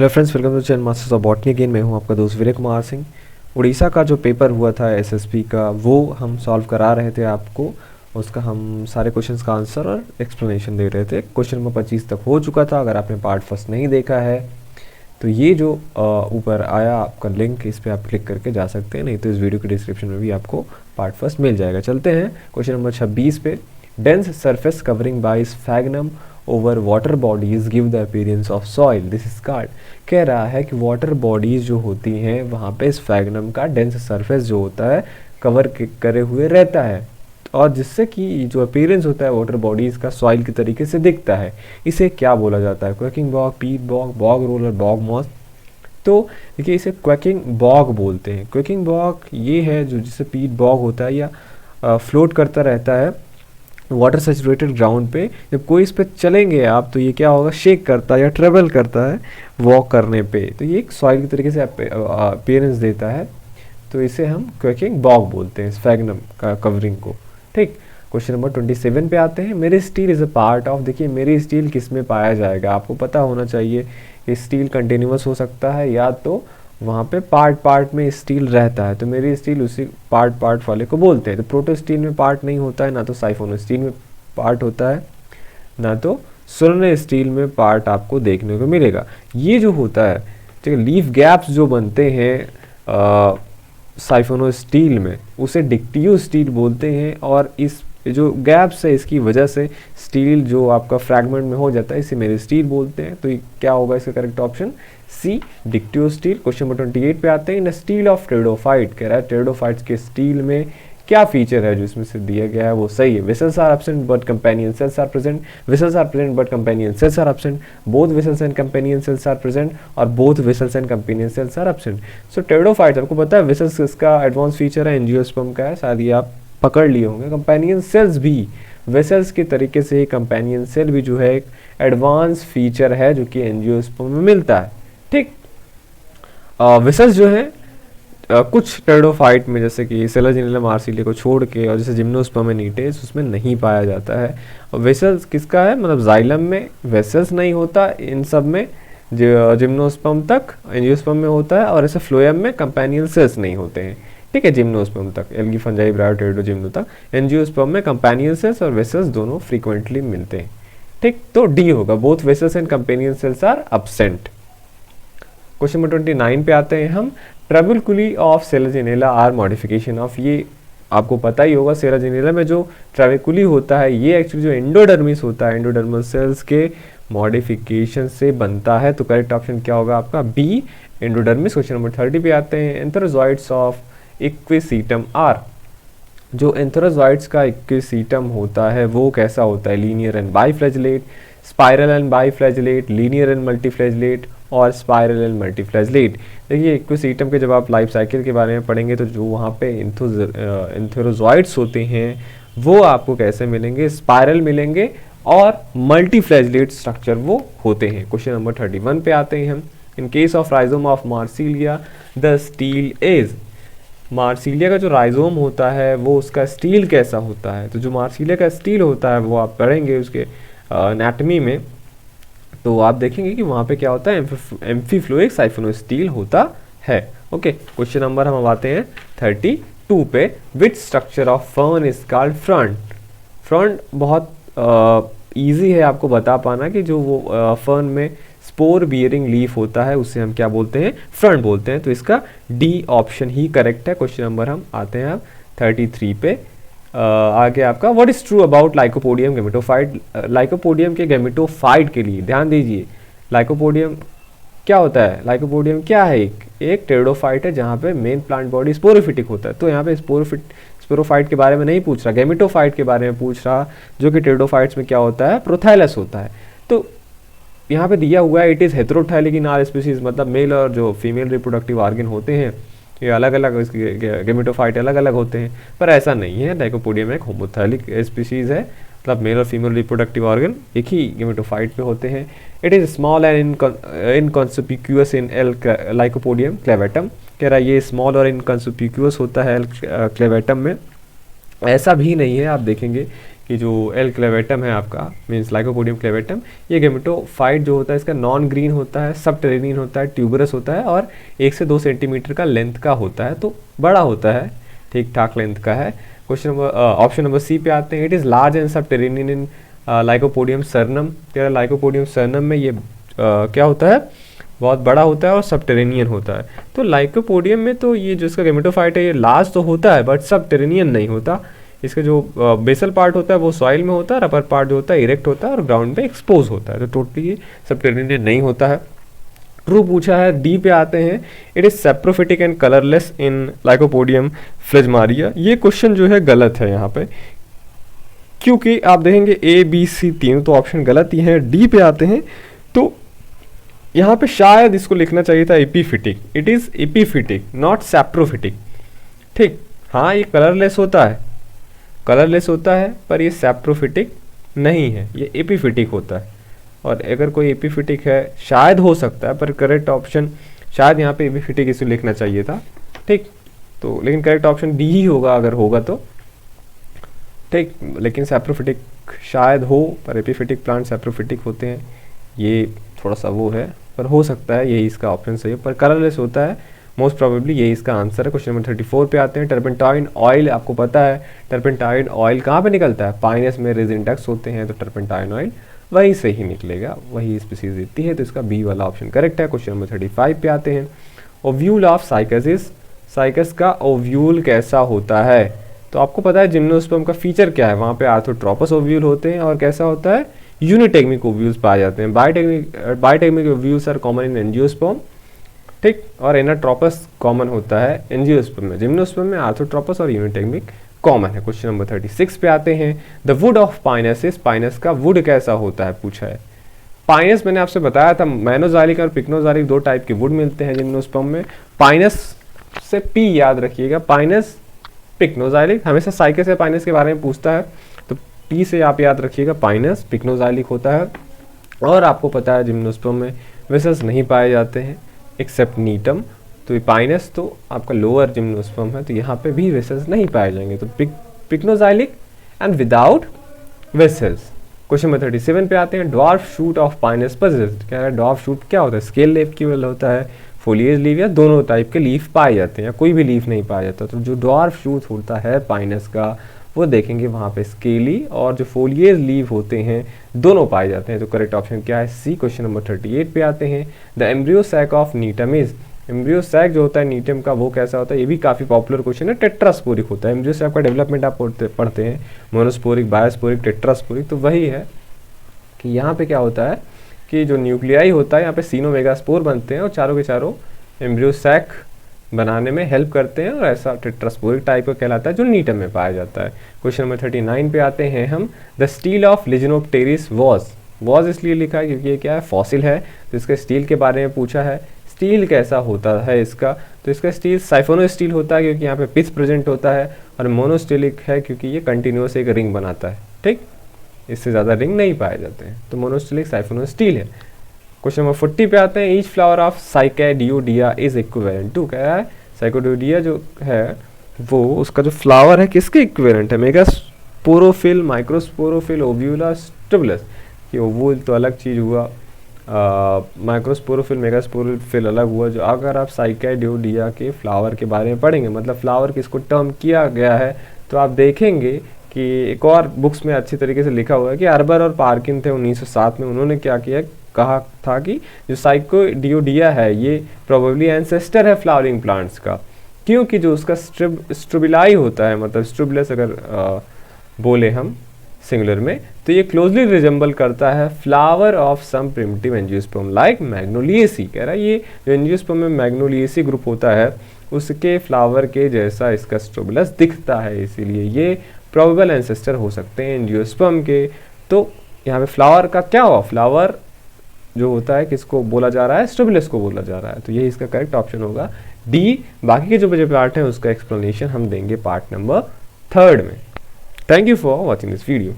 Hello friends, welcome to channel masters of botany again. मैं हूं आपका दोस्त विनय कुमार सिंह। उड़ीसा का जो पेपर हुआ था एसएसबी का, वो हम सॉल्व करा रहे थे आपको। उसका हम सारे क्वेश्चंस का आंसर और एक्सप्लेनेशन दे रहे थे। क्वेश्चन नंबर 25 तक हो चुका था। अगर आपने पार्ट फर्स्ट नहीं देखा है तो ये जो ऊपर आया आपका लिंक, इस पर आप क्लिक करके जा सकते हैं, नहीं तो इस वीडियो के डिस्क्रिप्शन में भी आपको पार्ट फर्स्ट मिल जाएगा। चलते हैं क्वेश्चन नंबर 26 पे। Dense surface covering by sphagnum over water bodies give the appearance of soil, this is card. कह रहा है कि वाटर बॉडीज जो होती हैं वहाँ पे स्फैग्नम का डेंस सरफेस जो होता है कवर करे हुए रहता है, और जिससे कि जो अपीयरेंस होता है वाटर बॉडीज का सॉइल के तरीके से दिखता है। इसे क्या बोला जाता है? Quaking bog, peat bog, bog roller, bog moss. तो देखिए, इसे क्वैकिंग बॉग बोलते हैं। क्वैकिंग बॉग ये है जो जिसे पीट बॉग होता है या फ्लोट करता रहता है वाटर सेचुरेटेड ग्राउंड पे। जब कोई इस पे चलेंगे आप तो ये क्या होगा, शेक करता है या ट्रेवल करता है वॉक करने पे, तो ये एक सॉइल के तरीके से अपीयरेंस देता है। तो इसे हम क्वैकिंग बॉग बोलते हैं, स्फैग्नम का कवरिंग को। ठीक, क्वेश्चन नंबर 27 पे आते हैं। मेरी steel is a part of. देखिए, मेरी स्टील किस में पाया जाएगा, आपको पता होना चाहिए कि स्टील कंटिन्यूस हो सकता है या तो वहाँ पे पार्ट पार्ट में स्टील रहता है। तो मेरी स्टील उसी पार्ट पार्ट वाले को बोलते हैं। तो प्रोटो स्टील में पार्ट नहीं होता है, ना तो साइफोनो स्टील में पार्ट होता है, ना तो सुरने स्टील में पार्ट आपको देखने को मिलेगा। ये जो होता है, ठीक है, लीफ गैप्स जो बनते हैं साइफोनो स्टील में, उसे डिक्टियो स्टील बोलते हैं। और इस जो गैप्स है इसकी वजह से स्टील जो आपका फ्रैगमेंट में हो जाता है, इसे मेरे स्टील बोलते हैं। तो ये क्या होगा इसका करेक्ट ऑप्शन? सी, डिक्टियो स्टील। क्वेश्चन नंबर 28 पे आते हैं। इन स्टील ऑफ टेरिडोफाइट, कह रहा है टेरिडोफाइट्स के स्टील में क्या फीचर है जो इसमें से दिया गया है वो सही है। Vessels are absent but companion cells are present. Vessels are present but companion cells are absent. Both vessels and companion cells are present और both vessels and companion cells are absent. So pteridophytes, आपको पता है vessels इसका advance feature है, angiosperm का है, शायद ये आप पकड़ लिए होंगे। कंपेनियन सेल्स भी वेसल्स के तरीके से ही कंपेनियन सेल भी जो है एक एडवांस फीचर है जो कि एंजियोस्पर्म में मिलता है। ठीक, वेसल्स जो है कुछ टेरिडोफाइट में, जैसे कि सेलाजिनेला मार्सिलिया को छोड़ के, और जैसे जिम्नोस्पर्म नीटेस, उसमें नहीं पाया जाता है। और वेसल्स किसका है, मतलब जाइलम में वेसल्स नहीं होता, इन सब में जिम्नोस्पर्म तक एंजियोस्पर्म में होता है, और ऐसे फ्लोएम में कंपेनियन सेल्स नहीं होते हैं। ठीक है, जिम्नोस्पर्म तक, एल्गी फंजाई ब्रायोटेरिडो जिम्नो तक। एंजियोस्पर्म में कंपेनियन सेल्स और वेसल्स दोनों फ्रीक्वेंटली मिलते हैं। ठीक, तो डी होगा, both vessels and companion cells are absent. Question number 29 पे आते हैं हम। Trabeculae of Selaginella are modification of. ये आपको पता ही होगा, सेलाजिनेला में जो ट्रेबेकुली होता है ये एक्चुअली जो एंडोडर्मिस होता है, एंडोडर्मल सेल्स के मॉडिफिकेशन से बनता है। तो करेक्ट ऑप्शन क्या होगा आपका? B, endodermis. क्वेश्चन नंबर 30 पे आते हैं। Antherozoids of Equisetum are. जो एंथेरोजॉइड्स का इक्विसीटम होता है वो कैसा होता है? Linear and biflagellate, spiral and biflagellate, linear and multiflagellate और स्पाइरल एंड मल्टीफ्लैजिलेट। देखिए, इक्विसीटम के जब आप लाइफ साइकिल के बारे में पढ़ेंगे तो जो वहाँ पे एंथेरोजॉइड्स होते हैं वो आपको कैसे मिलेंगे? स्पाइरल मिलेंगे और मल्टीफ्लैजिलेट स्ट्रक्चर वो होते हैं। क्वेश्चन नंबर 31 पे आते हैं हम। In case of rhizome of Marsilea the steel is. Marsilea का जो राइजोम होता है वो उसका स्टील कैसा होता है? तो जो मार्सिलिया का स्टील होता है वो आप पढ़ेंगे उसके एनाटॉमी में, तो आप देखेंगे कि वहाँ पे क्या होता है, एम्फीफ्लोइक साइफोनो स्टील होता है। ओके, क्वेश्चन नंबर हम आते हैं 32 पे। Which structure of fern is called front. Front बहुत इजी है आपको बता पाना कि जो वो फर्न में स्पोर बियरिंग लीफ होता है उसे हम क्या बोलते हैं? फ्रंट बोलते हैं। तो इसका डी ऑप्शन ही करेक्ट है। क्वेश्चन नंबर हम आते हैं अब 33 पे। आगे आपका what is true about lycopodium gametophyte. Lycopodium के गेमेटोफाइट के लिए ध्यान दीजिए, लाइकोपोडियम क्या होता है? लाइकोपोडियम क्या है? एक टेरिडोफाइट है जहाँ पे मेन प्लांट बॉडी स्पोरोफिटिक होता है। तो यहाँ पे स्पोरोफाइट के बारे में नहीं पूछ रहा, गेमेटोफाइट के बारे में पूछ रहा, जो कि टेरिडोफाइट्स में क्या होता है? प्रोथाइलस होता है। तो यहाँ पे दिया हुआ है it is heterothallic in all species, मतलब मेल और जो फीमेल रिप्रोडक्टिव ऑर्गन होते हैं ये अलग अलग, गेमेटोफाइट अलग अलग होते हैं, पर ऐसा नहीं है। लाइकोपोडियम एक होमोथाइलिक स्पीसीज है, मतलब मेल और फीमेल रिप्रोडक्टिव ऑर्गन एक ही गेमेटोफाइट में होते हैं। It is small and inconspicuous in L Lycopodium clavatum. कह रहा है ये स्मॉल और इनकॉन्स्पिक्यूअस होता है एल क्लेवेटम में। ऐसा भी नहीं है, आप देखेंगे कि जो एल क्लेवेटम है आपका, मीन्स लाइकोपोडियम क्लेवेटम, ये गेमेटोफाइट जो होता है इसका नॉन ग्रीन होता है, सबटेरेनियन होता है, ट्यूबरस होता है और 1 से 2 सेंटीमीटर का लेंथ का होता है, तो बड़ा होता है, ठीक ठाक लेंथ का है। Question number option number C पे आते हैं। It is large and subterranean in Lycopodium cernuum. क्या लाइकोपोडियम सर्नम में ये क्या होता है, बहुत बड़ा होता है और सबटेरेनियन होता है। तो लाइकोपोडियम में तो ये जो इसका गेमेटोफाइट है ये लार्ज तो होता है बट सबटेरेनियन नहीं होता। इसका जो बेसल पार्ट होता है वो सॉइल में होता है, अपर पार्ट जो होता है इरेक्ट होता है और ग्राउंड पे एक्सपोज होता है, तो टोटली ये सबटेरेनियन नहीं होता है। ट्रू पूछा है। डी पे आते हैं। It is saprophytic and colourless in Lycopodium phlegmaria. ये क्वेश्चन जो है गलत है यहाँ पे, क्योंकि आप देखेंगे ए बी सी तीनों तो ऑप्शन गलत ही हैं। डी पे आते हैं तो यहाँ पे शायद इसको लिखना चाहिए था epiphytic. It is epiphytic not saprophytic. ठीक, हाँ ये कलरलेस होता है, कलरलेस होता है पर ये सेप्रोफिटिक नहीं है, ये एपीफिटिक होता है। और अगर कोई एपीफिटिक है शायद हो सकता है, पर करेक्ट ऑप्शन शायद यहाँ पे एपीफिटिक इसे लिखना चाहिए था। ठीक, तो लेकिन करेक्ट ऑप्शन डी ही होगा अगर होगा तो। ठीक, लेकिन सेप्रोफिटिक शायद हो, पर एपीफिटिक प्लांट सेप्रोफिटिक होते हैं, ये थोड़ा सा वो है, पर हो सकता है यही इसका ऑप्शन सही है। पर कलरलेस होता है, मोस्ट प्रोबेबली यही इसका आंसर है। क्वेश्चन नंबर 34 पे आते हैं। टर्पेंटाइन ऑयल, आपको पता है टर्पेंटाइन ऑयल कहाँ पे निकलता है, पाइनस में रेजिन डक्ट्स होते हैं, तो टर्पेंटाइन ऑयल वहीं से ही निकलेगा, वही स्पीसीज देती है, तो इसका बी वाला ऑप्शन करेक्ट है। क्वेश्चन नंबर 35 पे आते हैं। ओव्यूल ऑफ साइकस, साइकस का ओव्यूल कैसा होता है, तो आपको पता है जिम्नोस्पर्म का फीचर क्या है, वहाँ पे आर्थोट्रोपस ओव्यूल होते हैं और कैसा होता है, यूनिटेगमिक ओव्यूल्स पाए जाते हैं। Bitegmic ovules are common in angiosperm. ठीक, और एनाट्रोपस कॉमन होता है एंजियोस्पर्म में। जिम्नोस्पर्म में आर्थोट्रोपस और यूनिटेगमिक कॉमन है। क्वेश्चन नंबर 36 पे आते हैं। The wood of Pinus, Pinus का वुड कैसा होता है पूछा है। पाइनस मैंने आपसे बताया था, मैनोजाइलिक और पिक्नोजाइलिक दो टाइप के वुड मिलते हैं जिम्नोस्पर्म में। पाइनस से पी याद रखिएगा, पाइनस पिक्नोजाइलिक, हमेशा साइकस या पाइनस के बारे में पूछता है तो पी से आप याद रखिएगा, पाइनस पिक्नोजाइलिक होता है। और आपको पता है जिम्नोस्पर्म में वेसल्स नहीं पाए जाते हैं एक्सेप्ट नीटम, तो पाइनस तो आपका लोअर जिम्नोस्पर्म है, तो यहाँ पे भी वेसल्स नहीं पाए जाएंगे, तो pycnoxylic and without vessels. Question number 37 पे आते हैं। Dwarf shoot of Pinus possesses, क्या है ड्वार्फ शूट क्या होता है, स्केल लीफ की होता है, फोलिएज लीफ या दोनों टाइप के लीफ पाए जाते हैं, या कोई भी लीफ नहीं पाया जाता। तो जो ड्वार्फ शूट होता है पाइनस का वो देखेंगे वहाँ पे स्केली और जो फोलिएज लीफ होते हैं दोनों पाए जाते हैं, तो करेक्ट ऑप्शन क्या है, सी। क्वेश्चन नंबर 38 पे आते हैं। The embryo sac of Gnetum is, embryo sac जो होता है नीटम का वो कैसा होता है, ये भी काफ़ी पॉपुलर क्वेश्चन है। टेट्रास्पोरिक होता है एम्ब्रियो सैक का डेवलपमेंट, आप पढ़ते हैं मोनोस्पोरिक, बायोस्पोरिक, टेट्रास्पोरिक, तो वही है कि यहाँ पे क्या होता है कि जो न्यूक्लियाई होता है यहाँ पे सीनो मेगास्पोर बनते हैं और चारों के चारों एम्ब्रियो सैक बनाने में हेल्प करते हैं, और ऐसा टेट्रास्पोरिक टाइप का कहलाता है जो नीटम में पाया जाता है। क्वेश्चन नंबर 39 पे आते हैं हम। द स्टील ऑफ लिजनोप्टेरिस वॉज इसलिए लिखा है क्योंकि ये क्या है, फॉसिल है, तो इसका स्टील के बारे में पूछा है। स्टील कैसा होता है इसका, तो इसका स्टील साइफोनो स्टील होता है क्योंकि यहाँ पे पिच प्रेजेंट होता है, और मोनोस्टेलिक है क्योंकि ये कंटिन्यूस एक रिंग बनाता है। ठीक, इससे ज़्यादा रिंग नहीं पाए जाते हैं, तो मोनोस्टेलिक साइफोनो स्टील है। क्वेश्चन नंबर 40 पे आते हैं। Each flower of Cycadeoidea is equivalent to, कह रहा है साइकोडियोडिया जो है वो उसका जो फ्लावर है किसके इक्विवेलेंट है, मेगास्पोरोफिल, माइक्रोस्पोरोफिल, ओव्यूला, स्टिबुलस। ये ओव्यूल तो अलग चीज़ हुआ, माइक्रोस्पोरोफिल मेगास्पोरोफिल अलग हुआ। जो अगर आप साइकेडियोडिया के फ्लावर के बारे में पढ़ेंगे, मतलब फ्लावर किसको टर्म किया गया है, तो आप देखेंगे कि एक और बुक्स में अच्छी तरीके से लिखा हुआ है कि अर्बर और पार्किन थे 1907 में, उन्होंने क्या किया, कहा था कि जो साइकोडियोडिया है ये प्रोबेबली एंसेस्टर है फ्लावरिंग प्लांट्स का, क्योंकि जो उसका स्ट्रुबिलाई होता है, मतलब स्ट्रुबुलस अगर बोले हम सिंगुलर में, तो ये क्लोजली रिजेंबल करता है flower of some primitive angiosperm like Magnoliaceae. कह रहा है ये जो एंजियोस्पर्म में मैग्नोलिएसी ग्रुप होता है उसके फ्लावर के जैसा इसका स्ट्रुबुलस दिखता है, इसीलिए ये प्रोबेबल एंसेस्टर हो सकते हैं एंजियोस्पर्म के। तो यहाँ पे फ्लावर का क्या हुआ, फ्लावर जो होता है किसको बोला जा रहा है, स्ट्रुबुलस को बोला जा रहा है, तो यही इसका करेक्ट ऑप्शन होगा डी। बाकी के जो बचे पार्ट हैं उसका एक्सप्लेनेशन हम देंगे पार्ट नंबर 3 में। Thank you for watching this video.